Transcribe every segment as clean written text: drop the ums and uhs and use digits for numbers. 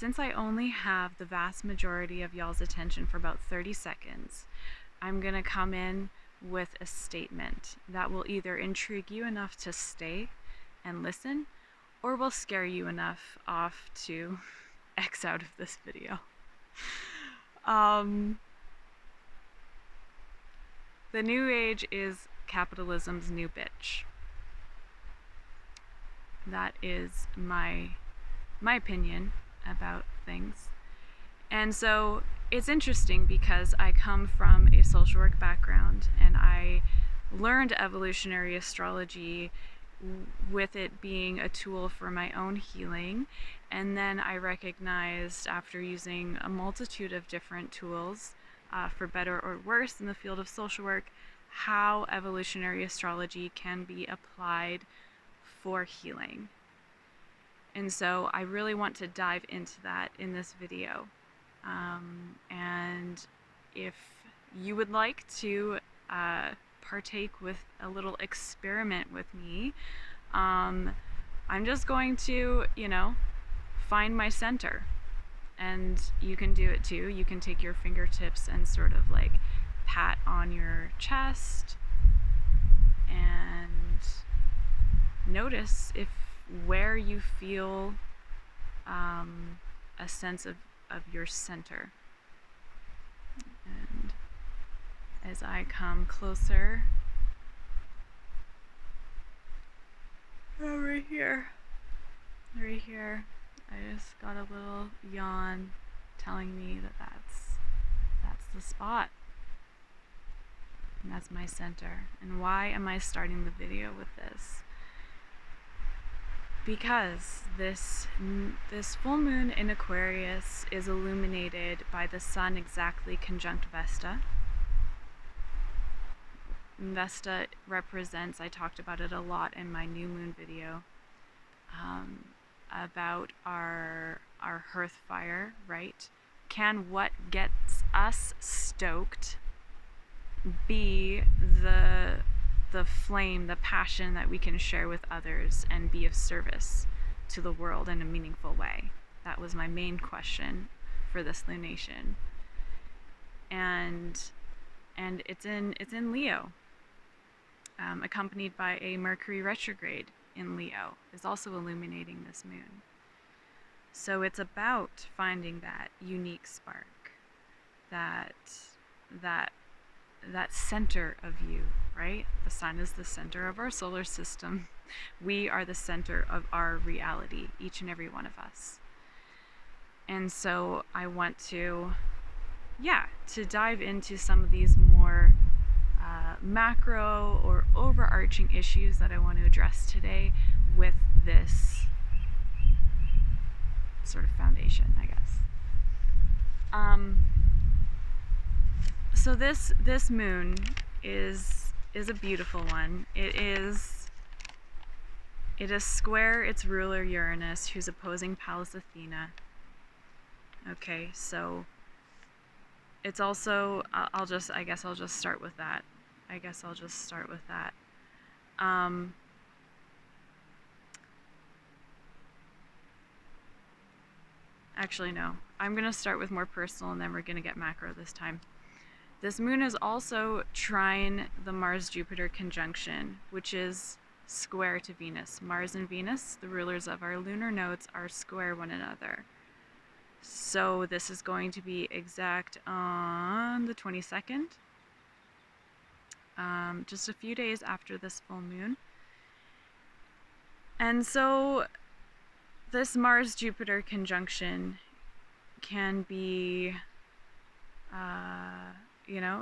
Since I only have the vast majority of y'all's attention for about 30 seconds, I'm going to come in with a statement that will either intrigue you enough to stay and listen, or will scare you enough off to X out of this video. The new age is capitalism's new bitch. That is my opinion about things. And so it's interesting because I come from a social work background and I learned evolutionary astrology with it being a tool for my own healing. And then I recognized, after using a multitude of different tools for better or worse in the field of social work, how evolutionary astrology can be applied for healing. And so I really want to dive into that in this video. And if you would like to partake with a little experiment with me, I'm just going to, find my center. And you can do it too. You can take your fingertips and sort of like pat on your chest and notice where you feel a sense of your center. And as I come closer, right here, I just got a little yawn telling me that that's the spot. And that's my center. And why am I starting the video with this? Because this full moon in Aquarius is illuminated by the sun exactly conjunct Vesta. Vesta represents, I talked about it a lot in my new moon video, about our hearth fire, right? Can what gets us stoked be the flame, the passion that we can share with others and be of service to the world in a meaningful way? That was my main question for this lunation. And it's in Leo, accompanied by a Mercury retrograde in Leo, is also illuminating this moon. So it's about finding that unique spark, that center of you, right? The sun is the center of our solar system. We are the center of our reality, each and every one of us. And so I want to dive into some of these more macro or overarching issues that I want to address today with this sort of foundation, I guess. So this moon is a beautiful one. It is square its ruler Uranus, who's opposing Pallas Athena. Okay, so it's also I'll just start with that. Actually, no. I'm going to start with more personal and then we're going to get macro this time. This moon is also trine the Mars-Jupiter conjunction, which is square to Venus. Mars and Venus, the rulers of our lunar nodes, are square one another. So this is going to be exact on the 22nd, just a few days after this full moon. And so this Mars-Jupiter conjunction can be,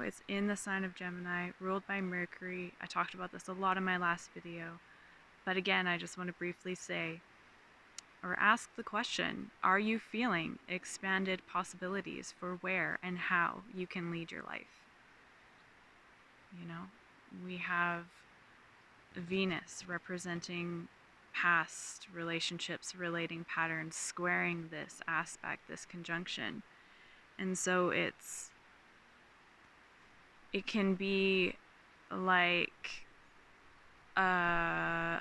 it's in the sign of Gemini, ruled by Mercury. I talked about this a lot in my last video. But again, I just want to briefly say, or ask the question, are you feeling expanded possibilities for where and how you can lead your life? We have Venus representing past relationships, relating patterns, squaring this aspect, this conjunction. And so it can be like a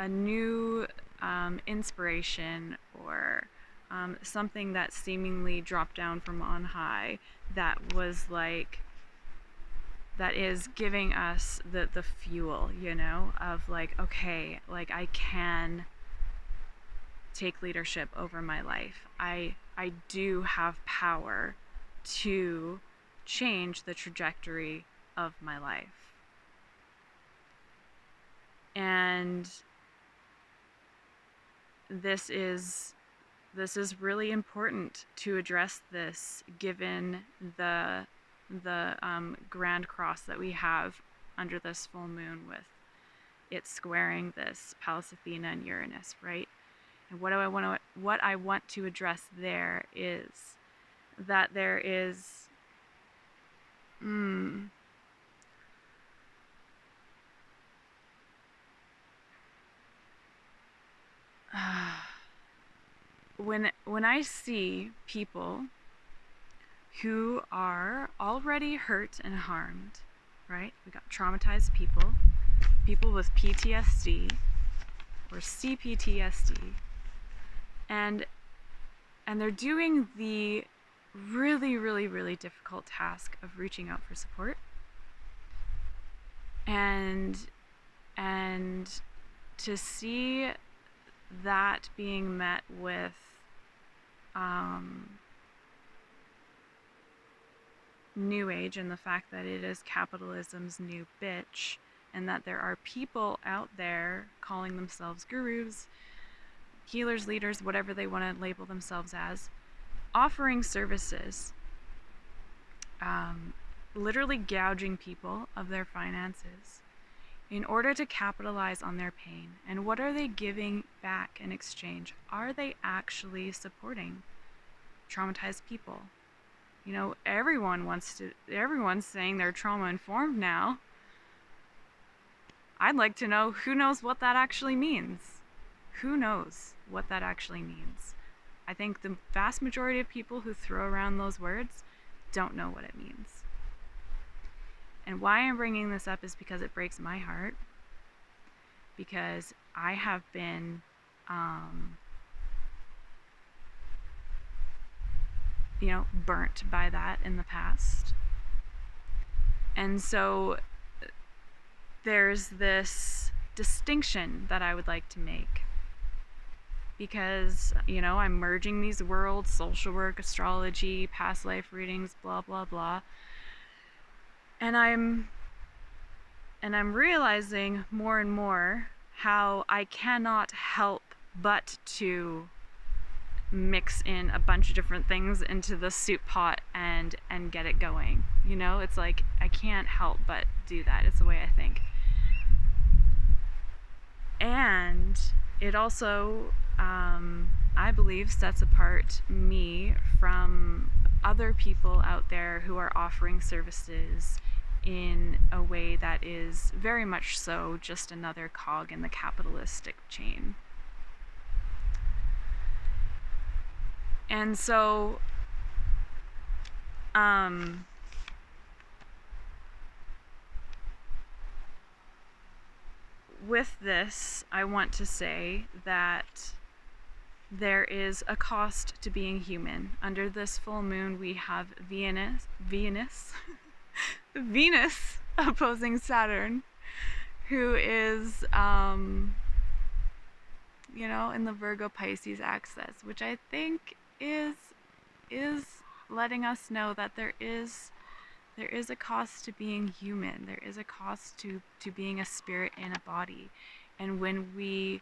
new inspiration or something that seemingly dropped down from on high that was like, that is giving us the fuel, you know, of like, okay, like I can take leadership over my life. I do have power to change the trajectory of my life. And this is really important to address this, given the grand cross that we have under this full moon, with it squaring this Pallas Athena and Uranus, right? And what I want to address there is that there is when I see people who are already hurt and harmed, right? We got traumatized people with PTSD or CPTSD, and they're doing the really, really, really difficult task of reaching out for support, and to see that being met with New Age, and the fact that it is capitalism's new bitch, and that there are people out there calling themselves gurus, healers, leaders, whatever they want to label themselves as, offering services, literally gouging people of their finances in order to capitalize on their pain. And what are they giving back in exchange? Are they actually supporting traumatized people? You know, everyone's saying they're trauma informed now. I'd like to know who knows what that actually means. Who knows what that actually means? I think the vast majority of people who throw around those words don't know what it means. And why I'm bringing this up is because it breaks my heart. Because I have been, burnt by that in the past. And so there's this distinction that I would like to make. Because, I'm merging these worlds, social work, astrology, past life readings, blah, blah, blah. And I'm realizing more and more how I cannot help but to mix in a bunch of different things into the soup pot and get it going. It's like I can't help but do that. It's the way I think. And it also, I believe, sets apart me from other people out there who are offering services in a way that is very much so just another cog in the capitalistic chain. And so, with this, I want to say that there is a cost to being human. Under this full moon, we have Venus opposing Saturn, who is, in the Virgo Pisces axis, which I think is letting us know that there is a cost to being human. There is a cost to being a spirit in a body. And when we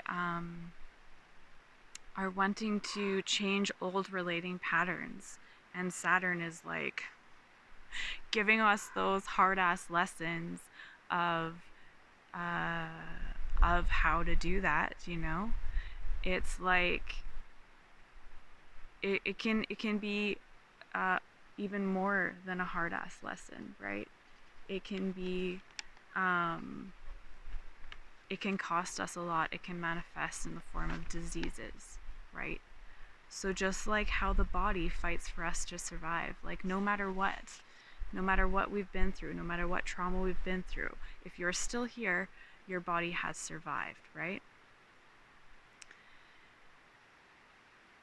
are wanting to change old relating patterns, and Saturn is like giving us those hard-ass lessons of how to do that, it's like it can be even more than a hard-ass lesson, right? It can be it can cost us a lot. It can manifest in the form of diseases, right? So just like how the body fights for us to survive, like no matter what we've been through, no matter what trauma we've been through, if you're still here, your body has survived, right?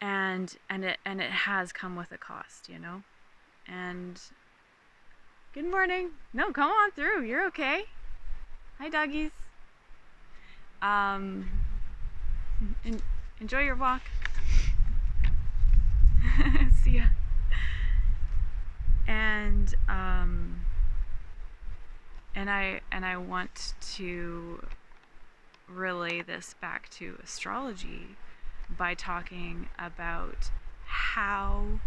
And it has come with a cost, you know? And good morning. No, come on through. You're okay. Hi, doggies. Enjoy your walk. See ya. And I want to relay this back to astrology by talking about how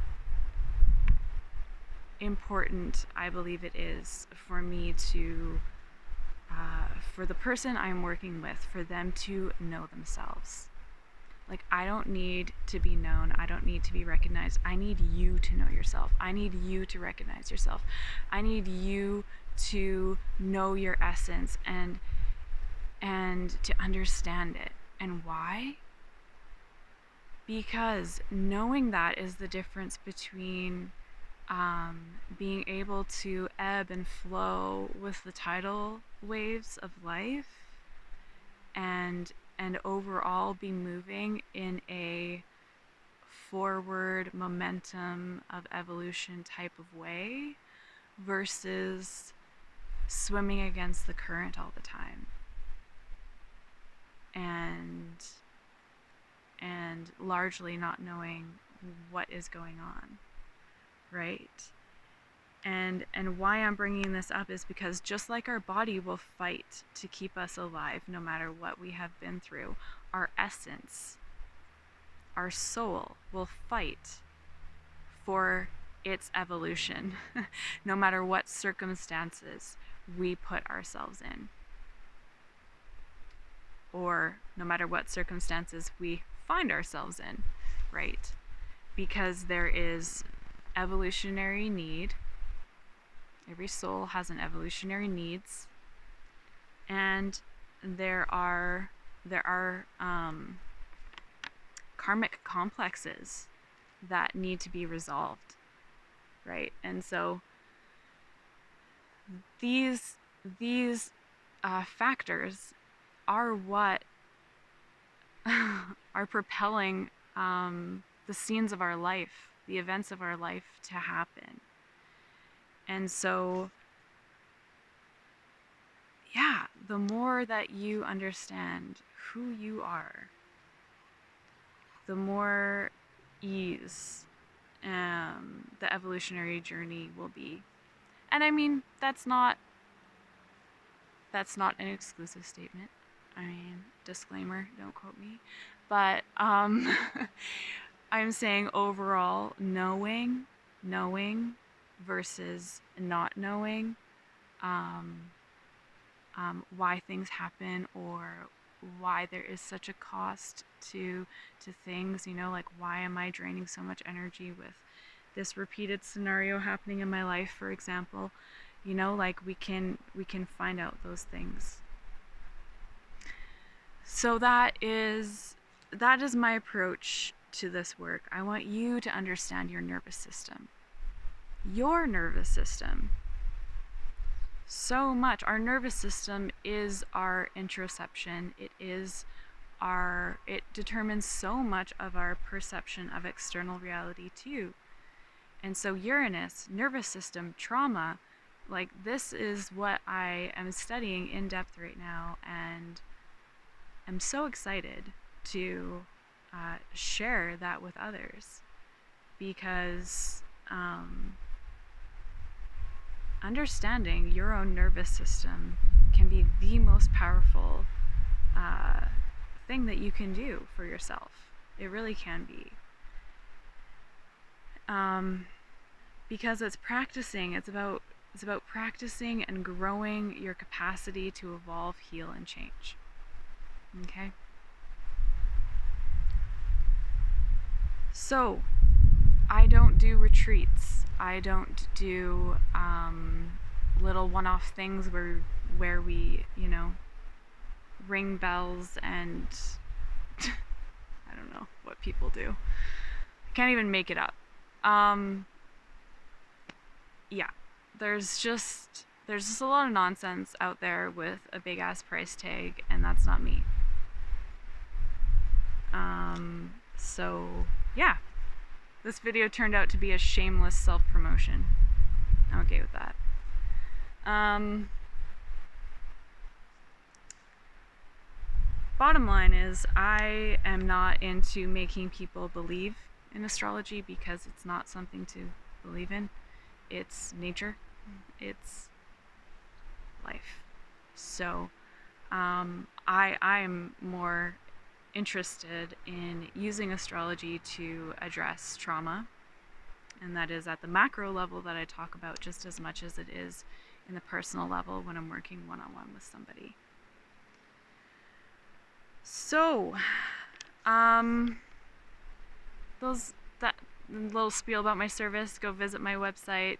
important I believe it is for me to, for the person I'm working with, for them to know themselves. Like, I don't need to be known. I don't need to be recognized. I need you to know yourself. I need you to recognize yourself. I need you to know your essence and to understand it. And why? Because knowing that is the difference between being able to ebb and flow with the tidal waves of life and overall be moving in a forward momentum of evolution type of way versus swimming against the current all the time and largely not knowing what is going on, right? And why I'm bringing this up is because just like our body will fight to keep us alive no matter what we have been through, our essence, our soul will fight for its evolution no matter what circumstances we put ourselves in, or no matter what circumstances we find ourselves in, right? Because there is evolutionary need. Every soul has an evolutionary needs, and there are karmic complexes that need to be resolved, right? And so these factors are what are propelling the scenes of our life, the events of our life to happen. And so, yeah, the more that you understand who you are, the more ease the evolutionary journey will be. And I mean, that's not an exclusive statement. I mean, disclaimer, don't quote me. But I'm saying overall, knowing versus not knowing why things happen, or why there is such a cost to things, you know, like why am I draining so much energy with this repeated scenario happening in my life, for example, you know, like we can find out those things. So that is my approach to this work. I want you to understand your nervous system. Your nervous system. So much. Our nervous system is our interoception. It determines so much of our perception of external reality too. And so Uranus, nervous system, trauma, like this is what I am studying in depth right now, and I'm so excited to share that with others, because understanding your own nervous system can be the most powerful thing that you can do for yourself. It really can be. Because it's practicing. It's about practicing and growing your capacity to evolve, heal, and change. Okay? So, I don't do retreats. I don't do little one-off things where we, you know, ring bells and I don't know what people do. I can't even make it up. Yeah, there's just there's just a lot of nonsense out there with a big ass price tag, and that's not me. So yeah, this video turned out to be a shameless self-promotion. I'm okay with that. Bottom line is, I am not into making people believe in astrology, because it's not something to believe in. It's nature. It's life. So I am more interested in using astrology to address trauma, and that is at the macro level that I talk about just as much as it is in the personal level when I'm working one-on-one with somebody. So, that little spiel about my service, go visit my website.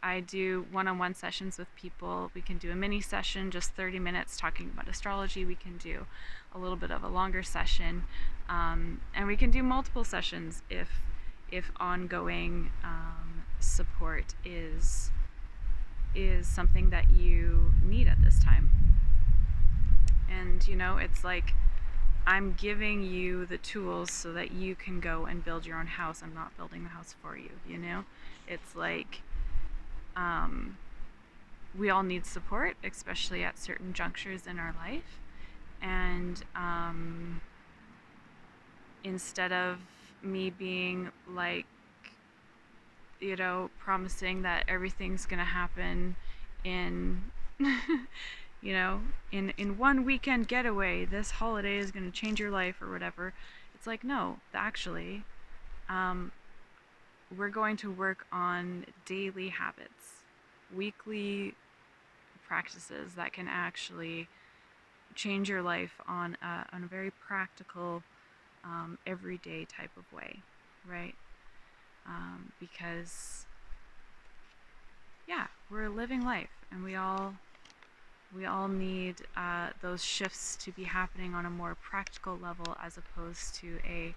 I do one-on-one sessions with people. We can do a mini session, just 30 minutes talking about astrology. We can do a little bit of a longer session, and we can do multiple sessions if ongoing support is something that you need at this time. And it's like, I'm giving you the tools so that you can go and build your own house. I'm not building the house for you. It's like, we all need support, especially at certain junctures in our life. And instead of me being like, promising that everything's gonna happen in in one weekend getaway, this holiday is gonna change your life or whatever, it's like, no, actually, we're going to work on daily habits, weekly practices that can actually change your life on a very practical, everyday type of way, right? Because we're living life, and we all need those shifts to be happening on a more practical level, as opposed to a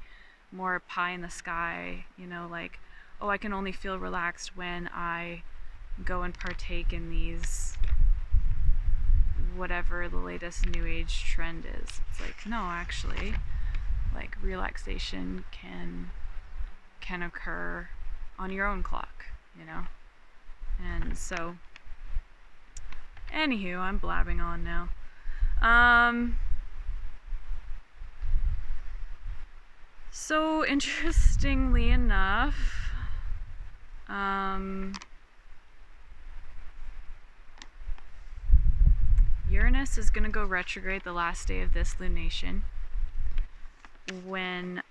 more pie in the sky, like, oh, I can only feel relaxed when I go and partake in these, whatever the latest new age trend is. It's like, no, actually, like, relaxation can occur on your own clock, And so, anywho, I'm blabbing on now. So interestingly enough, Uranus is going to go retrograde the last day of this lunation, when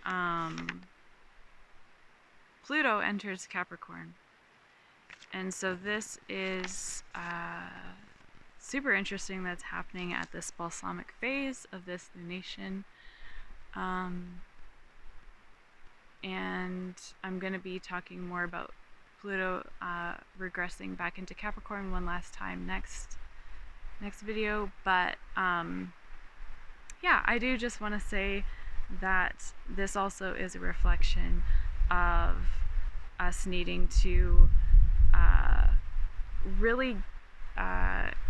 Pluto enters Capricorn. And so this is super interesting that's happening at this balsamic phase of this lunation. And I'm going to be talking more about Pluto regressing back into Capricorn one last time next video. But I do just want to say that this also is a reflection of us needing to really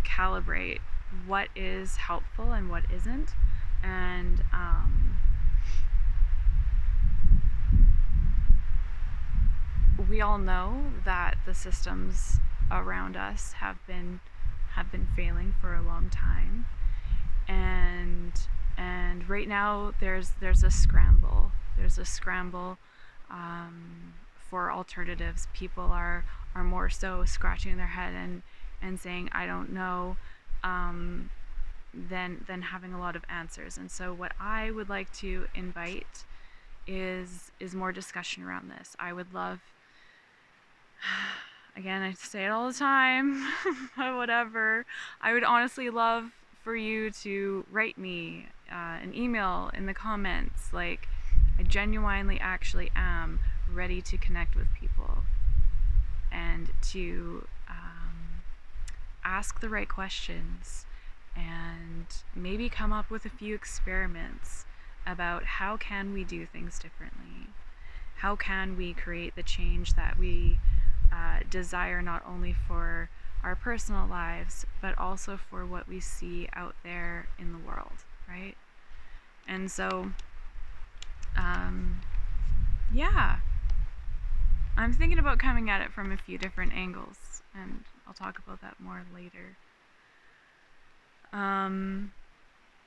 calibrate what is helpful and what isn't. And we all know that the systems around us have been failing for a long time, and right now there's a scramble. For alternatives. People are more so scratching their head and saying, I don't know, than having a lot of answers. And so what I would like to invite is more discussion around this. I would love, again, I say it all the time, but whatever, I would honestly love for you to write me an email in the comments. Like, I genuinely actually am ready to connect with people and to ask the right questions, and maybe come up with a few experiments about how can we do things differently. How can we create the change that we desire, not only for our personal lives, but also for what we see out there in the world, right? And so, yeah, I'm thinking about coming at it from a few different angles, and I'll talk about that more later.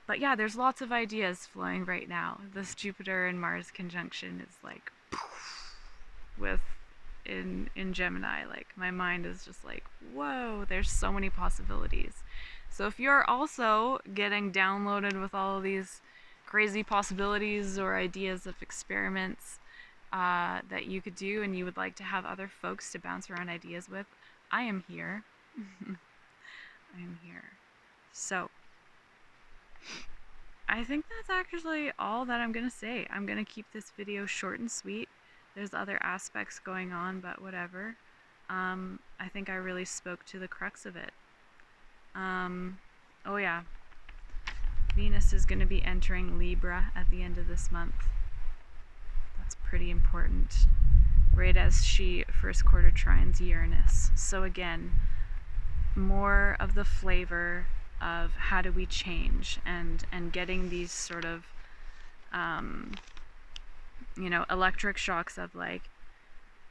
But yeah, there's lots of ideas flowing right now. This Jupiter and Mars conjunction is like with in Gemini, like my mind is just like, whoa, there's so many possibilities. So if you're also getting downloaded with all of these crazy possibilities or ideas of experiments that you could do, and you would like to have other folks to bounce around ideas with, I am here. I am here. So I think that's actually all that I'm gonna say. I'm gonna keep this video short and sweet. There's other aspects going on, but whatever. I think I really spoke to the crux of it. Oh yeah, Venus is gonna be entering Libra at the end of this month. That's pretty important. Right as she first quarter trines Uranus. So again, more of the flavor of how do we change, and getting these sort of electric shocks of like,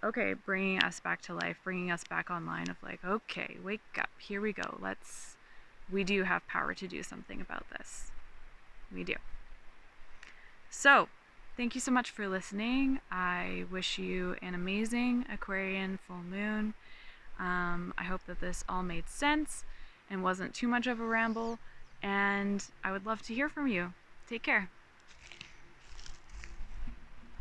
okay, bringing us back to life, bringing us back online, of like, okay, wake up, here we go, we do have power to do something about this. We do. So thank you so much for listening. I wish you an amazing Aquarian full moon. I hope that this all made sense and wasn't too much of a ramble, and I would love to hear from you. Take care.